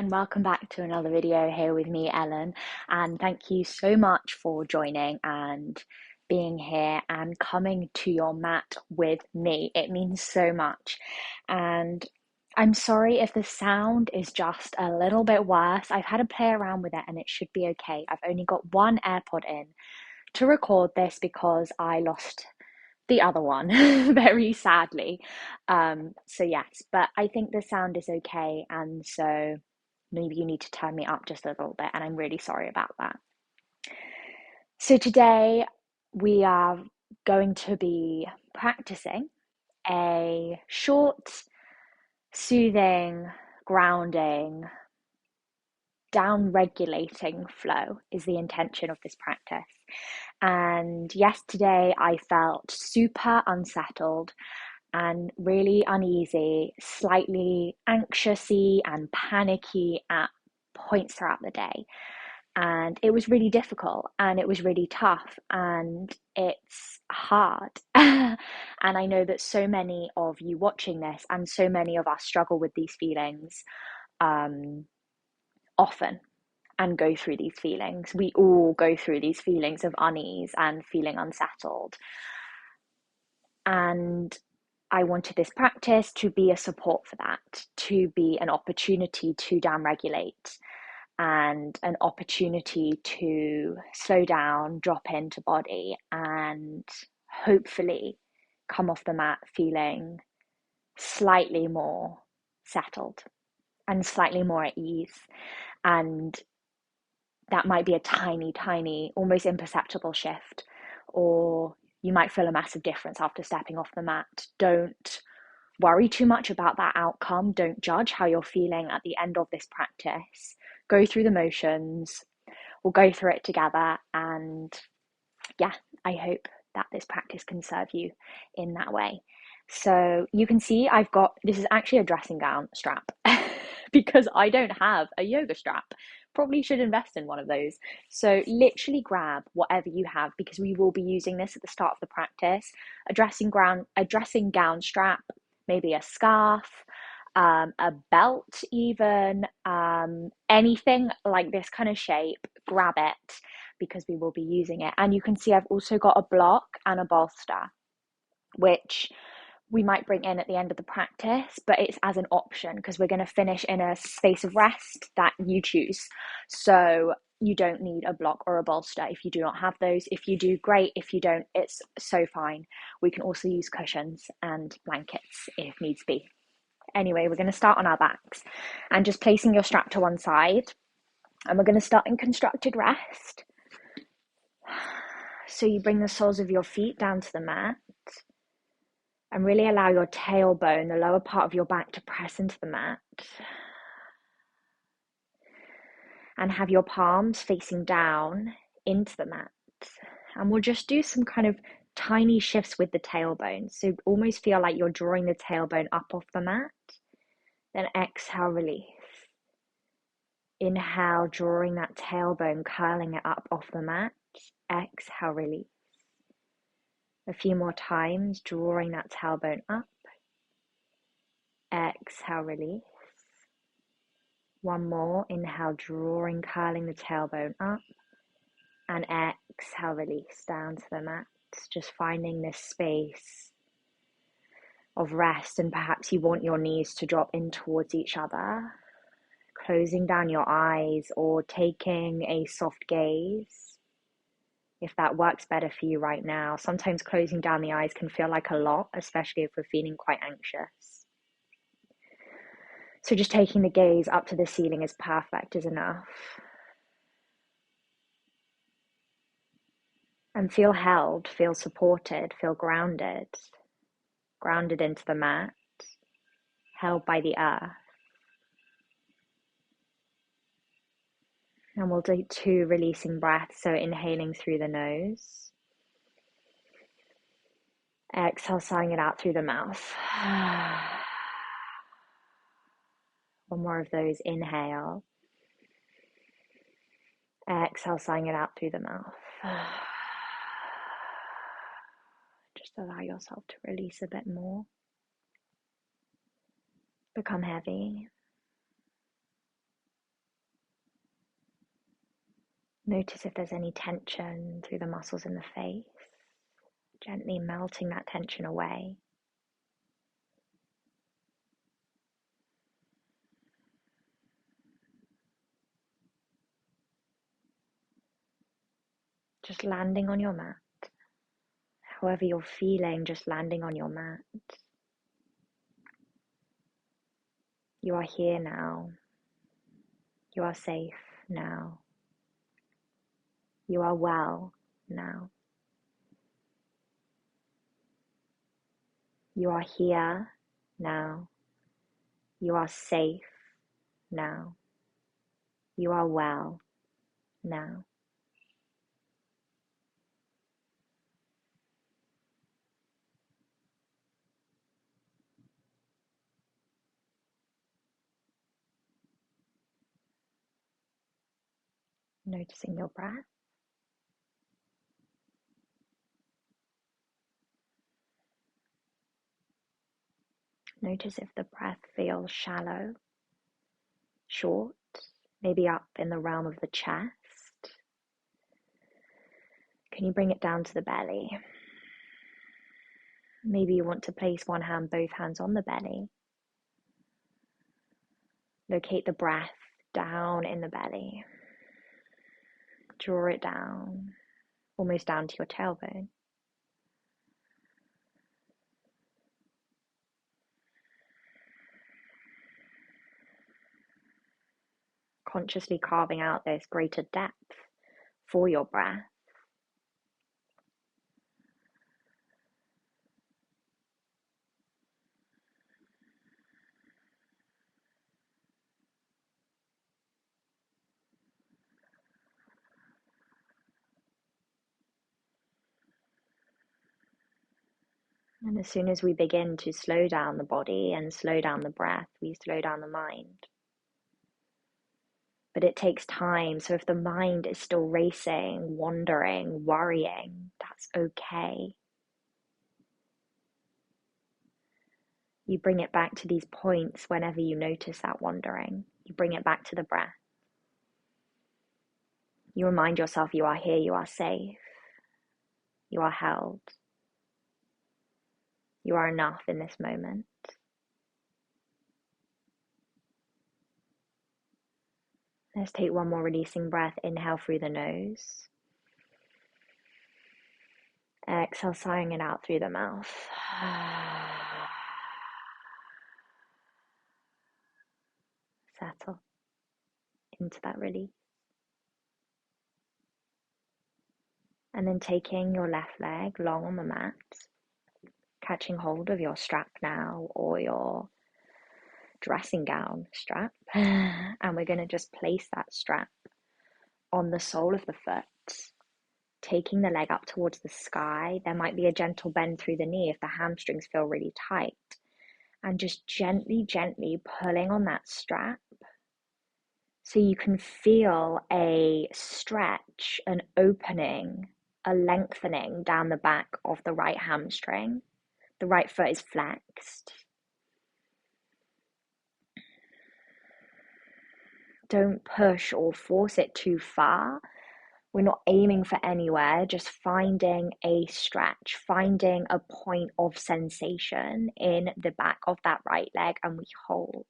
And welcome back to another video here with me, Ellen. And thank you so much for joining and being here and coming to your mat with me. It means so much. And I'm sorry if the sound is just a little bit worse. I've had to play around with it and it should be okay. I've only got one AirPod in to record this because I lost the other one very sadly. So yes, but I think the sound is okay, and so maybe you need to turn me up just a little bit, and I'm really sorry about that. So today we are going to be practicing a short, soothing, grounding, down regulating flow is the intention of this practice. And yesterday I felt super unsettled and really uneasy, slightly anxiousy and panicky at points throughout the day. And it was really difficult and it was really tough and it's hard. And I know that so many of you watching this and so many of us struggle with these feelings often and go through these feelings. We all go through these feelings of unease and feeling unsettled. And I wanted this practice to be a support for that, to be an opportunity to downregulate and an opportunity to slow down, drop into body, and hopefully come off the mat feeling slightly more settled and slightly more at ease. And that might be a tiny, tiny, almost imperceptible shift, or you might feel a massive difference after stepping off the mat. Don't worry too much about that outcome. Don't judge how you're feeling at the end of this practice. Go through the motions. We'll go through it together. And yeah, I hope that this practice can serve you in that way. So you can see I've got, this is actually a dressing gown strap because I don't have a yoga strap. Probably should invest in one of those. So literally grab whatever you have because we will be using this at the start of the practice. A dressing gown strap, maybe a scarf, a belt even, anything like this kind of shape, grab it because we will be using it. And you can see I've also got a block and a bolster, which we might bring in at the end of the practice, but it's as an option because we're going to finish in a space of rest that you choose. So you don't need a block or a bolster if you do not have those. If you do, great. If you don't, it's so fine. We can also use cushions and blankets if needs be. Anyway, we're going to start on our backs and just placing your strap to one side. And we're going to start in constructed rest. So you bring the soles of your feet down to the mat and really allow your tailbone, the lower part of your back, to press into the mat. And have your palms facing down into the mat. And we'll just do some kind of tiny shifts with the tailbone. So almost feel like you're drawing the tailbone up off the mat. Then exhale, release. Inhale, drawing that tailbone, curling it up off the mat. Exhale, release. A few more times, drawing that tailbone up. Exhale, release. One more, inhale, drawing, curling the tailbone up. And exhale, release down to the mat. Just finding this space of rest, and perhaps you want your knees to drop in towards each other. Closing down your eyes or taking a soft gaze if that works better for you right now. Sometimes closing down the eyes can feel like a lot, especially if we're feeling quite anxious. So just taking the gaze up to the ceiling is perfect, is enough. And feel held, feel supported, feel grounded. Grounded into the mat, held by the earth. And we'll do 2 releasing breaths, so inhaling through the nose. Exhale, sighing it out through the mouth. One more of those, inhale. Exhale, sighing it out through the mouth. Just allow yourself to release a bit more. Become heavy. Notice if there's any tension through the muscles in the face, gently melting that tension away. Just landing on your mat. However you're feeling, just landing on your mat. You are here now. You are safe now. You are well now. You are here now. You are safe now. You are well now. Noticing your breath. Notice if the breath feels shallow, short, maybe up in the realm of the chest. Can you bring it down to the belly? Maybe you want to place both hands on the belly. Locate the breath down in the belly. Draw it down, almost down to your tailbone. Consciously carving out this greater depth for your breath. And as soon as we begin to slow down the body and slow down the breath, we slow down the mind. But it takes time, so if the mind is still racing, wandering, worrying, that's okay. You bring it back to these points whenever you notice that wandering. You bring it back to the breath. You remind yourself you are here, you are safe, you are held. You are enough in this moment. Let's take one more releasing breath. Inhale through the nose. Exhale, sighing it out through the mouth. Settle into that release. And then taking your left leg long on the mat, catching hold of your strap now or your dressing gown strap. And we're going to just place that strap on the sole of the foot, taking the leg up towards the sky. There might be a gentle bend through the knee if the hamstrings feel really tight. And just gently, gently pulling on that strap so you can feel a stretch, an opening, a lengthening down the back of the right hamstring. The right foot is flexed. Don't push or force it too far. We're not aiming for anywhere, just finding a stretch, finding a point of sensation in the back of that right leg, and we hold.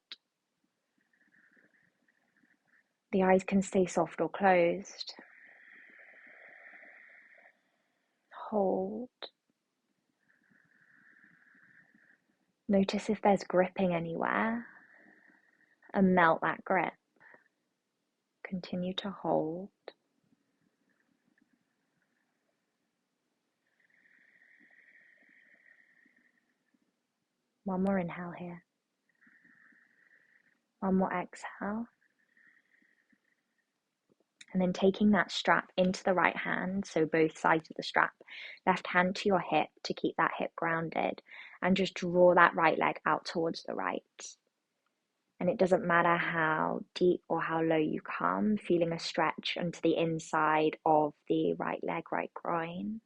The eyes can stay soft or closed. Hold. Notice if there's gripping anywhere, and melt that grip. Continue to hold. One more inhale here. One more exhale. And then taking that strap into the right hand, so both sides of the strap, left hand to your hip to keep that hip grounded, and just draw that right leg out towards the right. And it doesn't matter how deep or how low you come, feeling a stretch onto the inside of the right leg, right groin.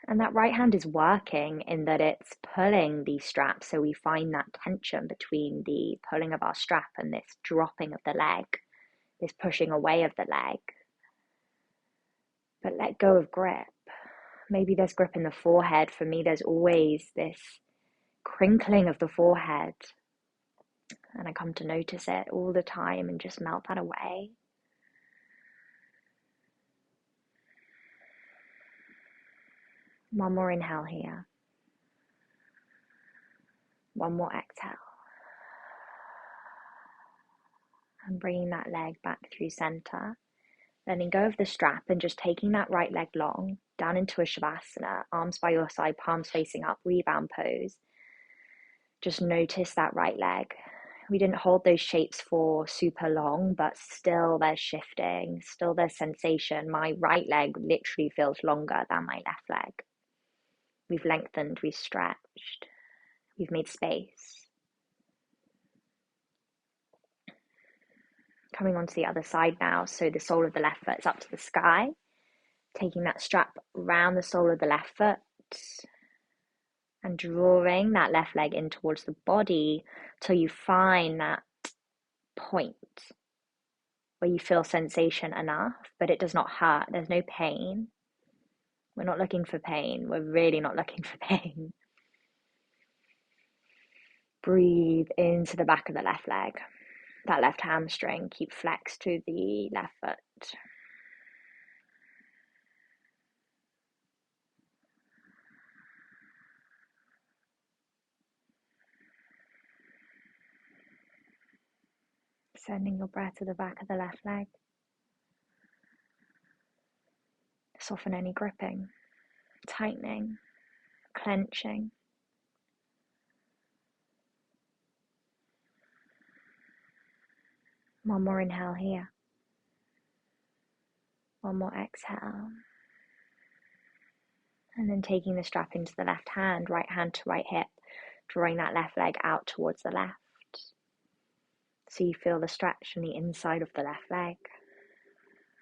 And that right hand is working in that it's pulling these straps, so we find that tension between the pulling of our strap and this dropping of the leg, this pushing away of the leg. But let go of grip. Maybe there's grip in the forehead. For me, there's always this crinkling of the forehead. And I come to notice it all the time and just melt that away. One more inhale here. One more exhale. And bringing that leg back through center. Letting go of the strap and just taking that right leg long, down into a Shavasana, arms by your side, palms facing up, rebound pose. Just notice that right leg. We didn't hold those shapes for super long, but still there's shifting, still there's sensation. My right leg literally feels longer than my left leg. We've lengthened, we've stretched, we've made space. Coming onto the other side now, so the sole of the left foot is up to the sky. Taking that strap around the sole of the left foot and drawing that left leg in towards the body till you find that point where you feel sensation enough, but it does not hurt. There's no pain. We're not looking for pain. We're really not looking for pain. Breathe into the back of the left leg. That left hamstring, keep flexed to the left foot. Sending your breath to the back of the left leg. Soften any gripping, tightening, clenching. One more inhale here. One more exhale. And then taking the strap into the left hand to right hip, drawing that left leg out towards the left. So you feel the stretch from the inside of the left leg.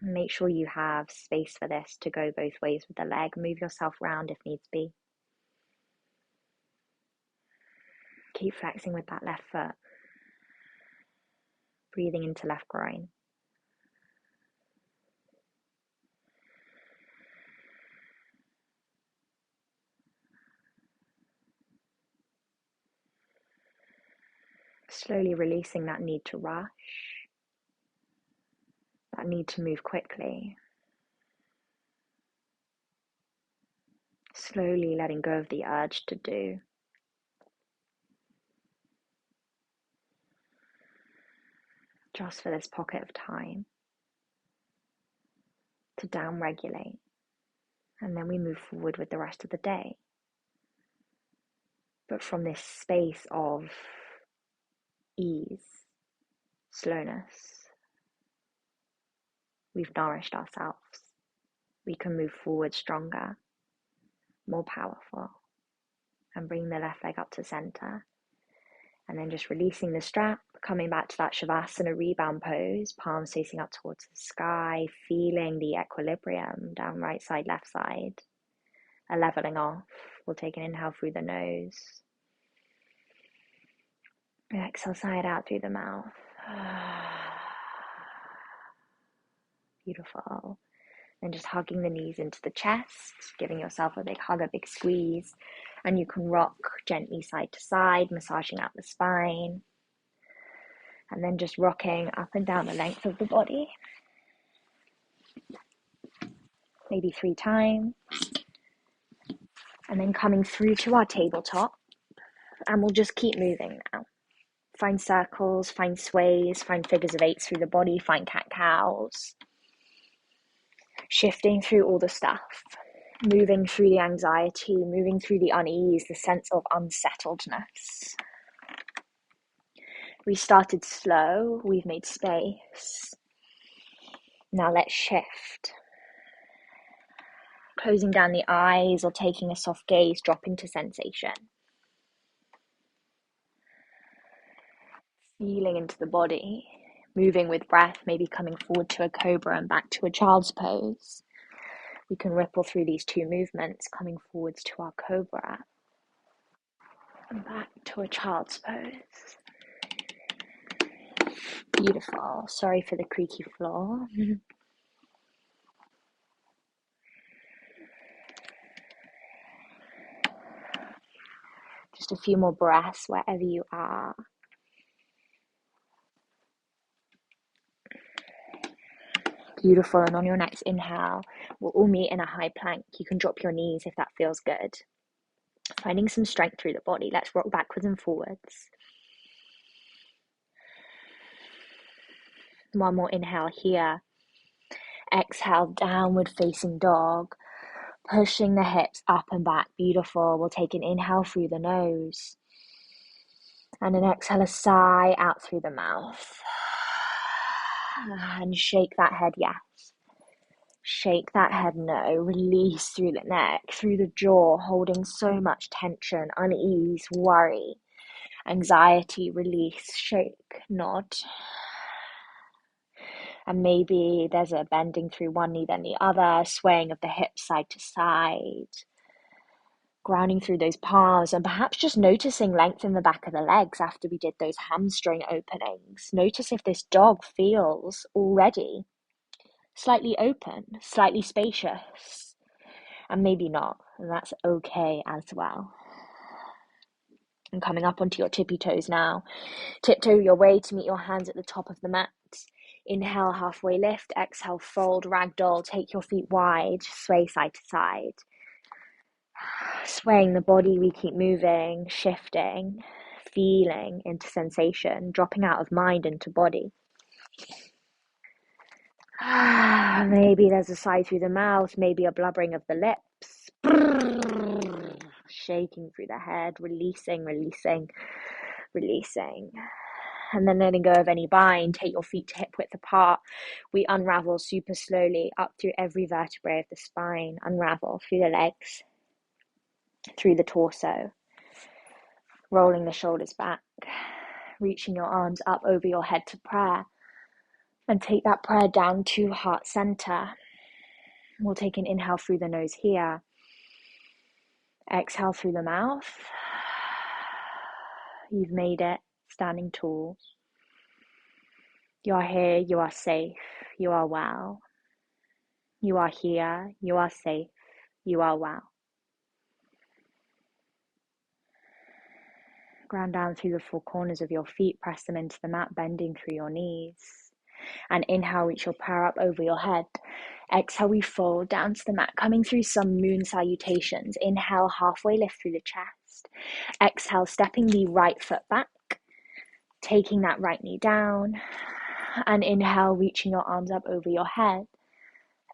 Make sure you have space for this to go both ways with the leg. Move yourself around if needs be. Keep flexing with that left foot. Breathing into left groin. Slowly releasing that need to rush, that need to move quickly. Slowly letting go of the urge to do. Just for this pocket of time to down-regulate. And then we move forward with the rest of the day. But from this space of ease, slowness, we've nourished ourselves. We can move forward stronger, more powerful, and bring the left leg up to center. And then just releasing the strap, coming back to that Shavasana rebound pose, palms facing up towards the sky, feeling the equilibrium down right side, left side, a leveling off. We'll take an inhale through the nose. Exhale, sigh it out through the mouth. Beautiful. And just hugging the knees into the chest, giving yourself a big hug, a big squeeze. And you can rock gently side to side, massaging out the spine. And then just rocking up and down the length of the body. Maybe 3 times. And then coming through to our tabletop. And we'll just keep moving now. Find circles, find sways, find figures of 8s through the body, find cat-cows. Shifting through all the stuff. Moving through the anxiety, moving through the unease, the sense of unsettledness. We started slow, we've made space. Now let's shift. Closing down the eyes or taking a soft gaze, drop into sensation. Feeling into the body, moving with breath, maybe coming forward to a cobra and back to a child's pose. We can ripple through these 2 movements, coming forwards to our cobra and back to a child's pose. Beautiful. Sorry for the creaky floor. Just a few more breaths wherever you are. Beautiful. And on your next inhale, we'll all meet in a high plank. You can drop your knees if that feels good. Finding some strength through the body. Let's rock backwards and forwards. One more inhale here. Exhale, downward facing dog. Pushing the hips up and back. Beautiful. We'll take an inhale through the nose. And an exhale, a sigh out through the mouth. And shake that head, yes. Shake that head, no. Release through the neck, through the jaw, holding so much tension, unease, worry, anxiety. Release, shake, nod. And maybe there's a bending through one knee, then the other, swaying of the hips side to side. Grounding through those palms, and perhaps just noticing length in the back of the legs after we did those hamstring openings. Notice if this dog feels already slightly open, slightly spacious, and maybe not, and that's okay as well. And coming up onto your tippy toes now. Tiptoe your way to meet your hands at the top of the mat. Inhale, halfway lift. Exhale, fold, ragdoll. Take your feet wide, sway side to side. Swaying the body, we keep moving, shifting, feeling into sensation, dropping out of mind into body. Maybe there's a sigh through the mouth, maybe a blubbering of the lips. Shaking through the head, releasing. And then letting go of any bind. Take your feet to hip width apart. We unravel super slowly up through every vertebrae of the spine. Unravel through the legs, through the torso, rolling the shoulders back, reaching your arms up over your head to prayer, and take that prayer down to heart center. We'll take an inhale through the nose here, exhale through the mouth. You've made it, standing tall. You are here, you are safe, you are well. You are here, you are safe, you are well. Ground down through the four corners of your feet, press them into the mat, bending through your knees. And inhale, reach your prayer up over your head. Exhale, we fold down to the mat, coming through some moon salutations. Inhale, halfway lift through the chest. Exhale, stepping the right foot back, taking that right knee down. And inhale, reaching your arms up over your head.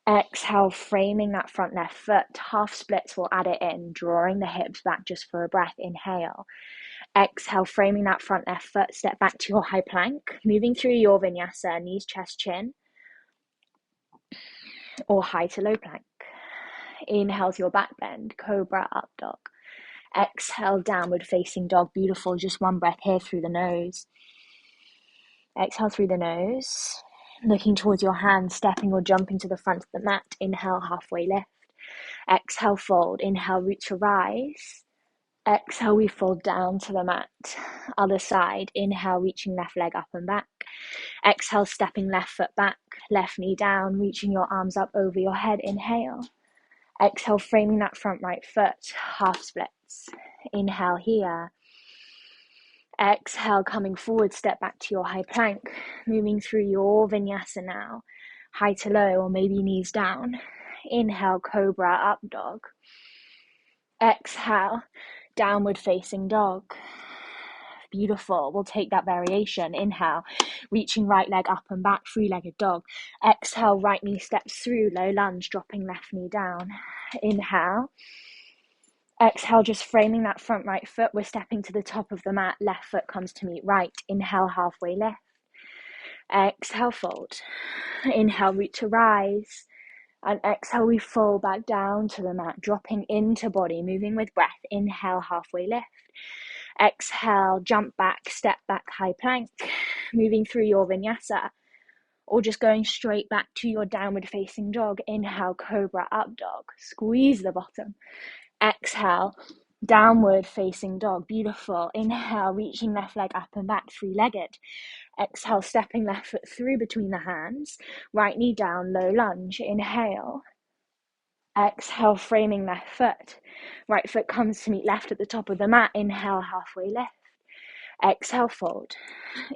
Exhale, framing that front left foot. Half splits, we'll add it in, drawing the hips back just for a breath. Inhale. Exhale, framing that front left foot. Step back to your high plank. Moving through your vinyasa, knees, chest, chin. Or high to low plank. Inhale to your back bend, cobra, up dog. Exhale, downward facing dog. Beautiful, just one breath here through the nose. Exhale through the nose, looking towards your hands, stepping or jumping to the front of the mat. Inhale, halfway lift. Exhale, fold. Inhale, root to rise. Exhale, we fold down to the mat. Other side. Inhale, reaching left leg up and back. Exhale, stepping left foot back, left knee down, reaching your arms up over your head. Inhale. Exhale, framing that front right foot, half splits. Inhale here. Exhale, coming forward, step back to your high plank, moving through your vinyasa now. High to low, or maybe knees down. Inhale, cobra, up dog. Exhale, downward facing dog. Beautiful. We'll take that variation. Inhale, reaching right leg up and back, three-legged dog. Exhale, right knee steps through, low lunge, dropping left knee down. Inhale. Exhale, just framing that front right foot. We're stepping to the top of the mat. Left foot comes to meet right. Inhale, halfway lift. Exhale, fold. Inhale, root to rise. And exhale, we fall back down to the mat, dropping into body, moving with breath. Inhale, halfway lift. Exhale, jump back, step back, high plank, moving through your vinyasa, or just going straight back to your downward facing dog. Inhale, cobra, up dog. Squeeze the bottom. Exhale, downward facing dog. Beautiful. Inhale, reaching left leg up and back, three-legged. Exhale, stepping left foot through between the hands. Right knee down, low lunge. Inhale. Exhale, framing left foot. Right foot comes to meet left at the top of the mat. Inhale, halfway lift. Exhale, fold.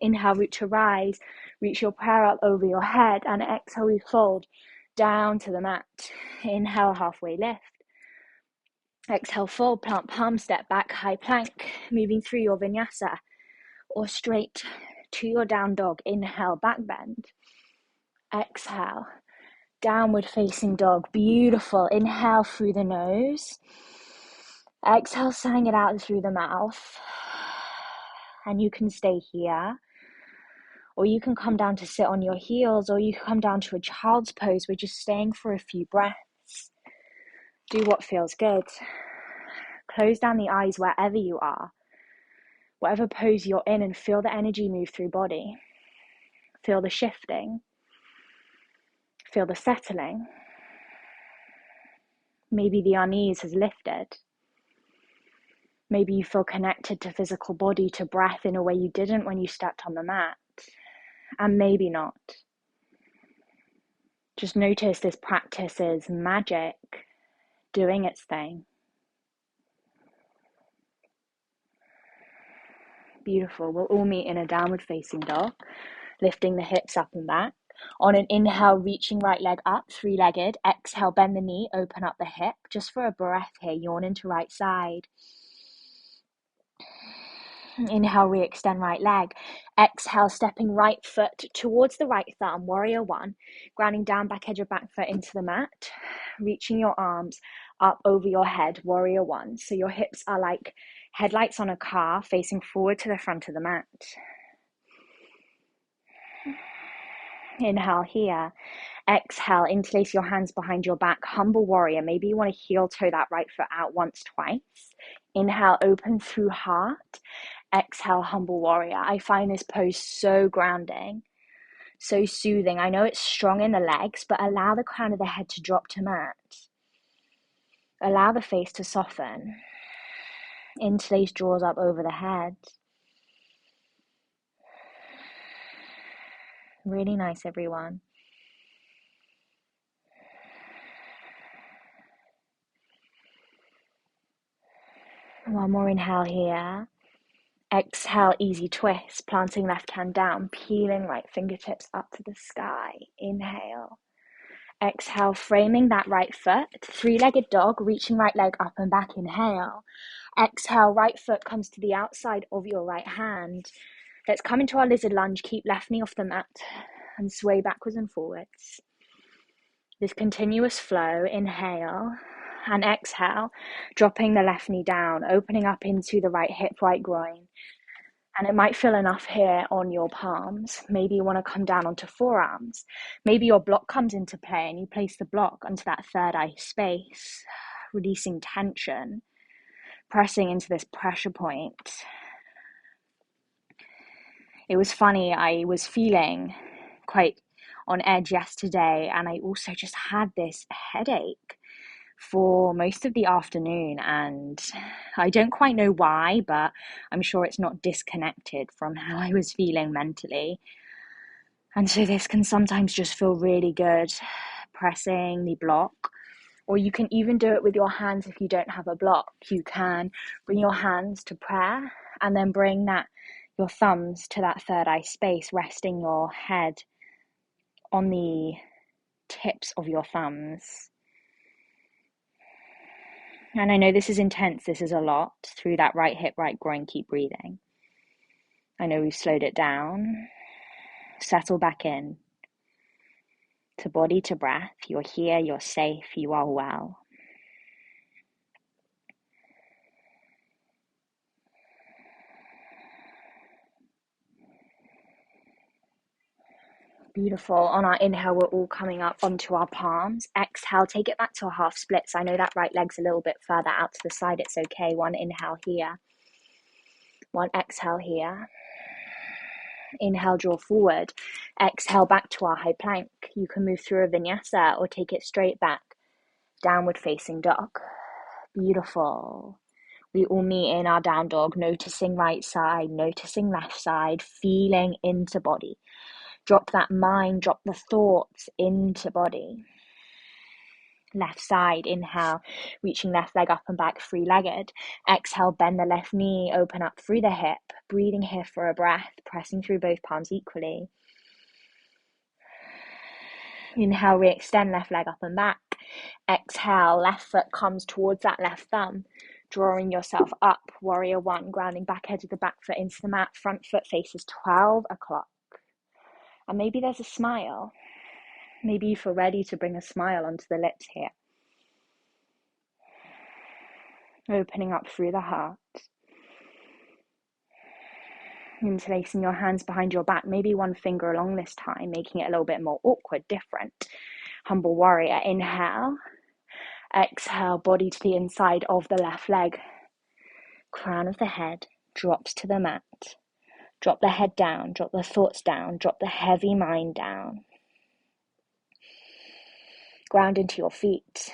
Inhale, root to rise. Reach your prayer up over your head. And exhale, we fold down to the mat. Inhale, halfway lift. Exhale, fold, plant palm, step back, high plank. Moving through your vinyasa or straight to your down dog. Inhale, back bend. Exhale, downward facing dog. Beautiful. Inhale through the nose. Exhale, sending it out through the mouth. And you can stay here, or you can come down to sit on your heels, or you can come down to a child's pose. We're just staying for a few breaths. Do what feels good. Close down the eyes wherever you are, whatever pose you're in, and feel the energy move through body. Feel the shifting. Feel the settling. Maybe the unease has lifted. Maybe you feel connected to physical body, to breath in a way you didn't when you stepped on the mat. And maybe not. Just notice this practice is magic, doing its thing. Beautiful. We'll all meet in a downward facing dog, lifting the hips up and back. On an inhale, reaching right leg up, three-legged. Exhale, bend the knee, open up the hip. Just for a breath here, yawn into right side. Inhale, re-extend right leg. Exhale, stepping right foot towards the right thumb, warrior one. Grounding down, back edge of back foot into the mat. Reaching your arms up over your head, warrior one. So your hips are like headlights on a car, facing forward to the front of the mat. Inhale here. Exhale, interlace your hands behind your back, humble warrior. Maybe you want to heel toe that right foot out once, twice. Inhale, open through heart. Exhale, humble warrior. I find this pose so grounding, so soothing. I know it's strong in the legs, but allow the crown of the head to drop to mat. Allow the face to soften. Interlace jaws up over the head. Really nice, everyone. One more inhale here. Exhale, easy twist, planting left hand down, peeling right fingertips up to the sky. Inhale. Exhale, framing that right foot, three-legged dog, reaching right leg up and back. Inhale. Exhale, right foot comes to the outside of your right hand. Let's come into our lizard lunge, keep left knee off the mat and sway backwards and forwards. This continuous flow, inhale and exhale, dropping the left knee down, opening up into the right hip, right groin. And it might feel enough here on your palms. Maybe you want to come down onto forearms. Maybe your block comes into play and you place the block onto that third eye space, releasing tension, pressing into this pressure point. It was funny, I was feeling quite on edge yesterday, and I also just had this headache for most of the afternoon, and I don't quite know why, but I'm sure it's not disconnected from how I was feeling mentally. And so this can sometimes just feel really good, pressing the block, or you can even do it with your hands if you don't have a block. You can bring your hands to prayer and then bring your thumbs to that third eye space, resting your head on the tips of your thumbs. And I know this is intense, this is a lot. Through that right hip, right groin, keep breathing. I know we've slowed it down. Settle back in to body, to breath. You're here, you're safe, you are well. Beautiful. On our inhale, we're all coming up onto our palms. Exhale, take it back to a half splits. I know that right leg's a little bit further out to the side. It's okay. One inhale here. One exhale here. Inhale, draw forward. Exhale, back to our high plank. You can move through a vinyasa or take it straight back. Downward facing dog. Beautiful. We all meet in our down dog, noticing right side, noticing left side, feeling into body. Drop that mind, drop the thoughts into body. Left side, inhale, reaching left leg up and back, three-legged. Exhale, bend the left knee, open up through the hip. Breathing here for a breath, pressing through both palms equally. Inhale, re-extend left leg up and back. Exhale, left foot comes towards that left thumb, drawing yourself up. Warrior one, grounding back edge of the back foot into the mat. Front foot faces 12 o'clock. And maybe there's a smile. Maybe you feel ready to bring a smile onto the lips here. Opening up through the heart. Interlacing your hands behind your back, maybe one finger along this time, making it a little bit more awkward, different. Humble warrior, inhale. Exhale, body to the inside of the left leg. Crown of the head drops to the mat. Drop the head down, drop the thoughts down, drop the heavy mind down. Ground into your feet.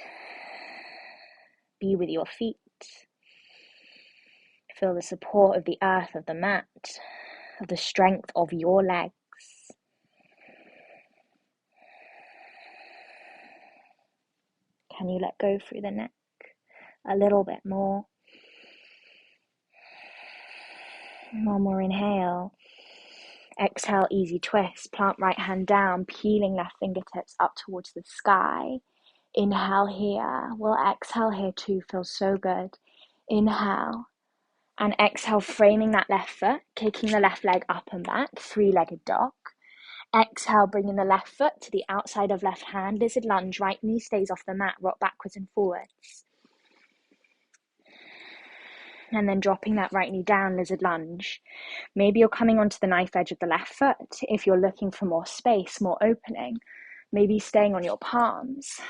Be with your feet. Feel the support of the earth, of the mat, of the strength of your legs. Can you let go through the neck a little bit more? One more inhale. Exhale, easy twist. Plant right hand down, peeling left fingertips up towards the sky. Inhale here. We'll exhale here too. Feels so good. Inhale. And exhale, framing that left foot, kicking the left leg up and back, three-legged dog. Exhale, bringing the left foot to the outside of left hand, lizard lunge, right knee stays off the mat, rock backwards and forwards. And then dropping that right knee down, lizard lunge. Maybe you're coming onto the knife edge of the left foot. If you're looking for more space, more opening, maybe staying on your palms,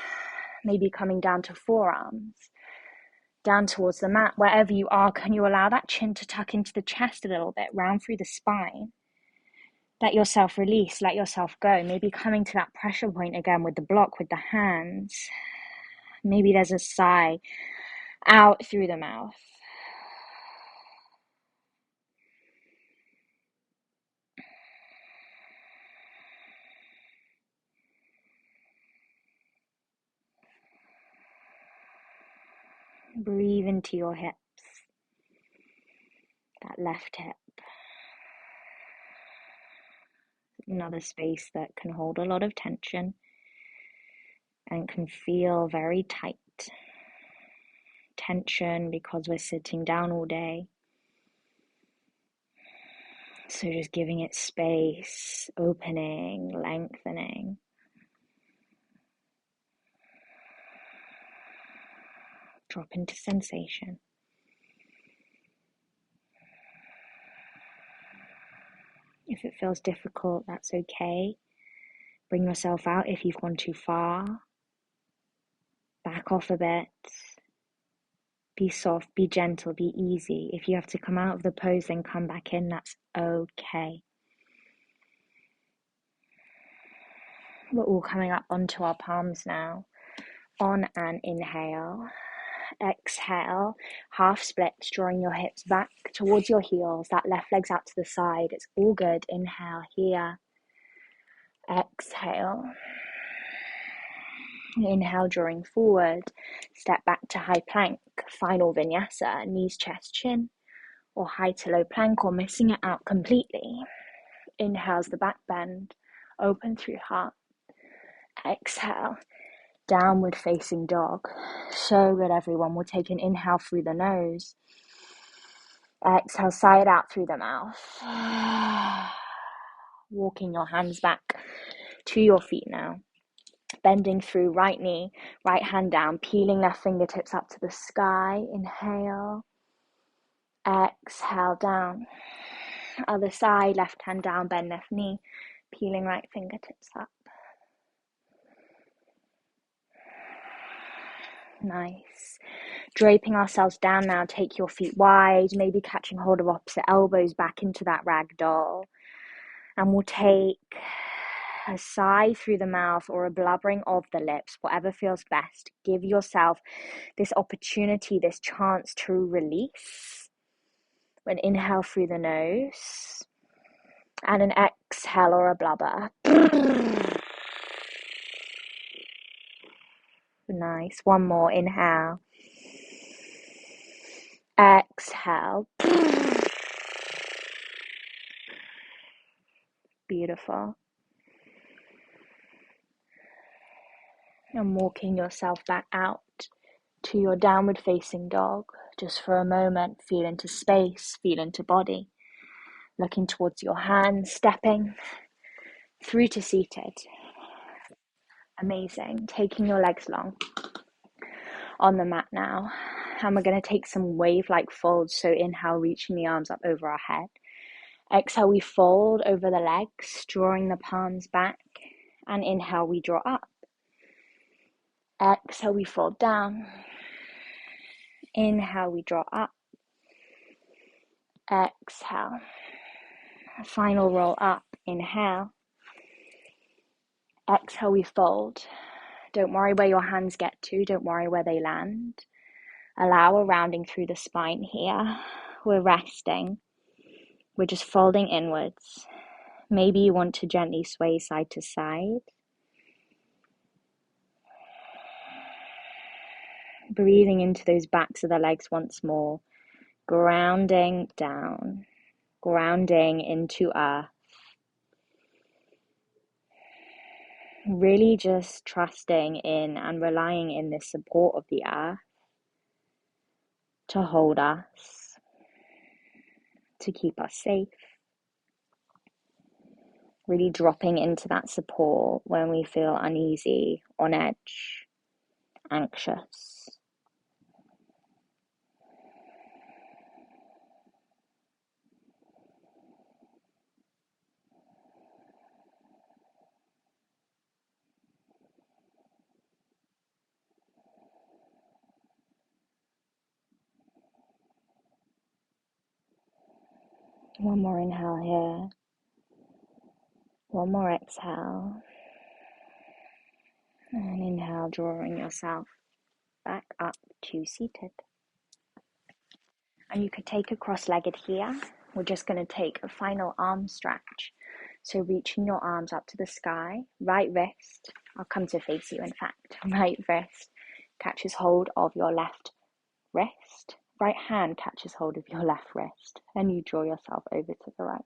maybe coming down to forearms, down towards the mat. Wherever you are, can you allow that chin to tuck into the chest a little bit, round through the spine? Let yourself release, let yourself go. Maybe coming to that pressure point again with the block, with the hands. Maybe there's a sigh out through the mouth. Breathe into your hips, that left hip. Another space that can hold a lot of tension and can feel very tight. Tension because we're sitting down all day. So just giving it space, opening, lengthening. Drop into sensation. If it feels difficult, that's okay. Bring yourself out if you've gone too far. Back off a bit. Be soft, be gentle, be easy. If you have to come out of the pose, then come back in, that's okay. We're all coming up onto our palms now. On an inhale. Exhale, half splits, drawing your hips back towards your heels. That left leg's out to the side. It's all good. Inhale here. Exhale. Inhale, drawing forward. Step back to high plank. Final vinyasa. Knees, chest, chin. Or high to low plank, or missing it out completely. Inhale's the back bend. Open through heart. Exhale. Downward facing dog. So good, everyone. We'll take an inhale through the nose. Exhale, sigh it out through the mouth. Walking your hands back to your feet now. Bending through right knee, right hand down, peeling left fingertips up to the sky. Inhale. Exhale, down. Other side, left hand down, bend left knee, peeling right fingertips up. Nice. Draping ourselves down now, take your feet wide, maybe catching hold of opposite elbows back into that rag doll. And we'll take a sigh through the mouth or a blubbering of the lips, whatever feels best. Give yourself this opportunity, this chance to release. An inhale through the nose and an exhale or a blubber. Nice. One more. Inhale. Exhale. Beautiful. And walking yourself back out to your downward facing dog. Just for a moment, feel into space, feel into body. Looking towards your hands, stepping through to seated. Amazing. Taking your legs long on the mat now. And we're going to take some wave-like folds. So inhale, reaching the arms up over our head. Exhale, we fold over the legs, drawing the palms back. And inhale, we draw up. Exhale, we fold down. Inhale, we draw up. Exhale. Final roll up. Inhale. Exhale, we fold. Don't worry where your hands get to. Don't worry where they land. Allow a rounding through the spine here. We're resting. We're just folding inwards. Maybe you want to gently sway side to side. Breathing into those backs of the legs once more. Grounding down. Grounding into earth. Really just trusting in and relying in this support of the earth to hold us, to keep us safe. Really dropping into that support when we feel uneasy, on edge, anxious. One more inhale here. One more exhale. And inhale, drawing yourself back up to seated. And you could take a cross-legged here. We're just going to take a final arm stretch. So reaching your arms up to the sky, right wrist, I'll come to face you in fact, right wrist catches hold of your left wrist, right hand catches hold of your left wrist, and you draw yourself over to the right.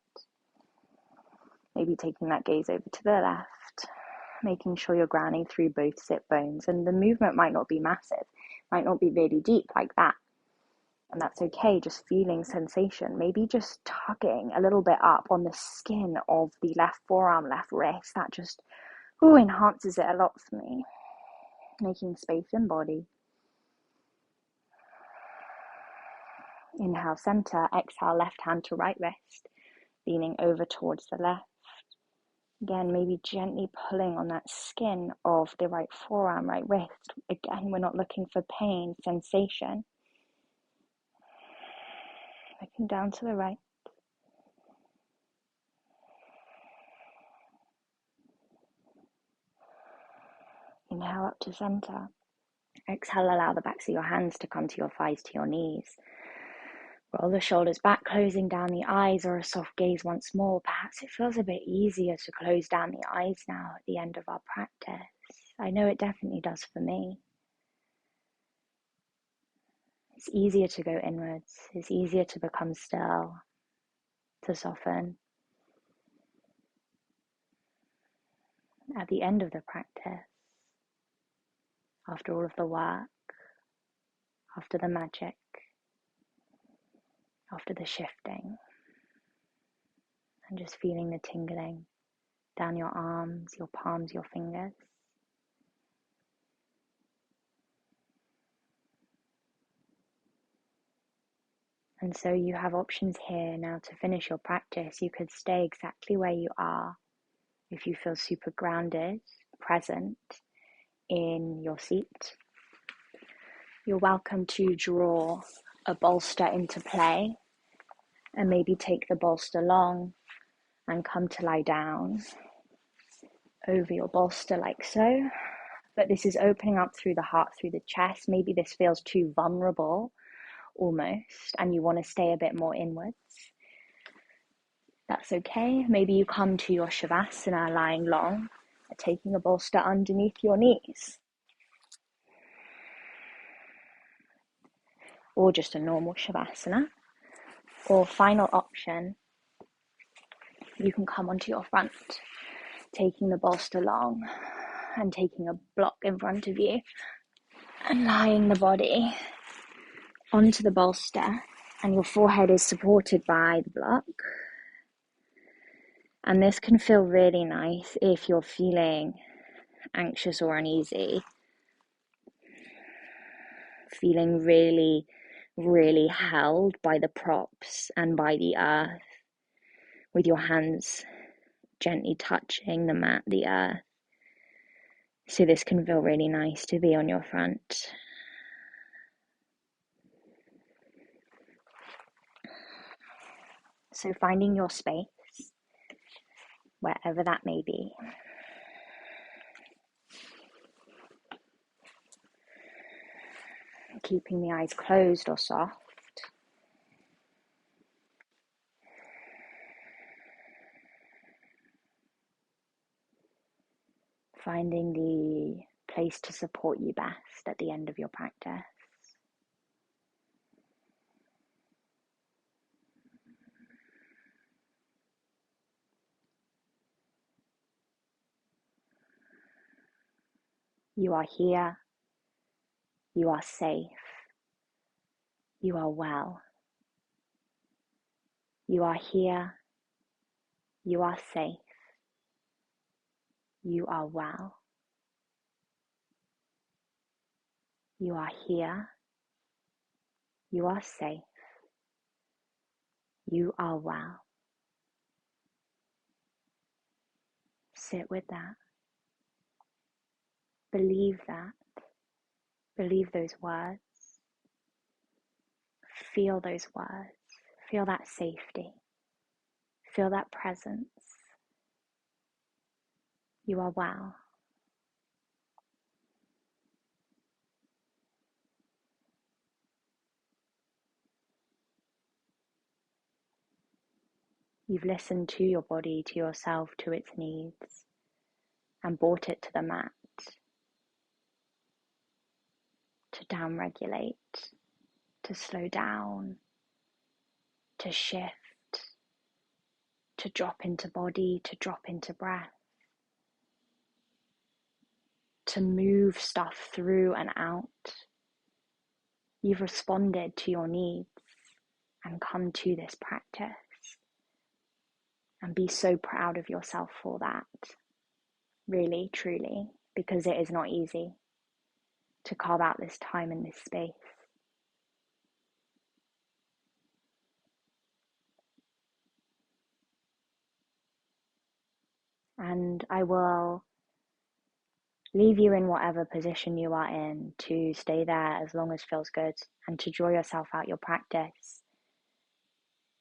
Maybe taking that gaze over to the left, making sure you're grounding through both sit bones, and the movement might not be massive, might not be really deep like that. And that's okay, just feeling sensation, maybe just tugging a little bit up on the skin of the left forearm, left wrist. That just enhances it a lot for me. Making space in body. Inhale, center. Exhale, left hand to right wrist, leaning over towards the left. Again, maybe gently pulling on that skin of the right forearm, right wrist. Again, we're not looking for pain, sensation. Looking down to the right. Inhale up to center. Exhale, allow the backs of your hands to come to your thighs, to your knees. Roll the shoulders back, closing down the eyes, or a soft gaze once more. Perhaps it feels a bit easier to close down the eyes now at the end of our practice. I know it definitely does for me. It's easier to go inwards. It's easier to become still, to soften. At the end of the practice, after all of the work, after the magic, after the shifting, and just feeling the tingling down your arms, your palms, your fingers. And so you have options here now to finish your practice. You could stay exactly where you are if you feel super grounded, present in your seat. You're welcome to draw a bolster into play and maybe take the bolster long and come to lie down. over your bolster like so. But this is opening up through the heart, through the chest. Maybe this feels too vulnerable almost, and you want to stay a bit more inwards. That's okay. Maybe you come to your Shavasana lying long, taking a bolster underneath your knees. Or just a normal Shavasana. Or final option, you can come onto your front, taking the bolster long and taking a block in front of you and lying the body onto the bolster, and your forehead is supported by the block. And this can feel really nice if you're feeling anxious or uneasy, feeling really, really held by the props and by the earth, with your hands gently touching the mat, the earth. So this can feel really nice to be on your front. So finding your space, wherever that may be. Keeping the eyes closed or soft. Finding the place to support you best at the end of your practice. You are here. You are safe. You are well. You are here. You are safe. You are well. You are here. You are safe. You are well. Sit with that. Believe that. Believe those words. Feel those words. Feel that safety. Feel that presence. You are well. You've listened to your body, to yourself, to its needs, and brought it to the mat to downregulate, to slow down, to shift, to drop into body, to drop into breath, to move stuff through and out. You've responded to your needs and come to this practice, and be so proud of yourself for that, really, truly, because it is not easy to carve out this time and this space. And I will leave you in whatever position you are in to stay there as long as feels good, and to draw yourself out your practice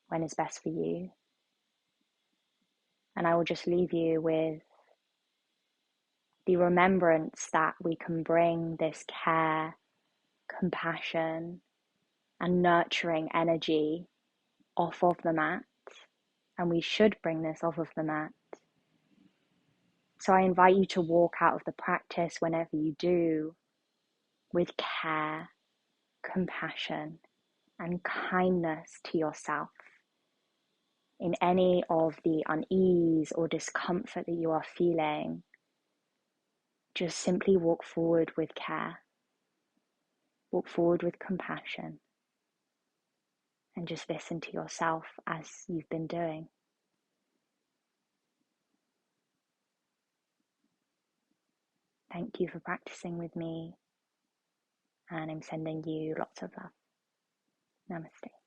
when it's best for you. And I will just leave you with the remembrance that we can bring this care, compassion, and nurturing energy off of the mat. And we should bring this off of the mat. So I invite you to walk out of the practice whenever you do with care, compassion, and kindness to yourself. In any of the unease or discomfort that you are feeling, just simply walk forward with care, walk forward with compassion, and just listen to yourself as you've been doing. Thank you for practicing with me, and I'm sending you lots of love. Namaste.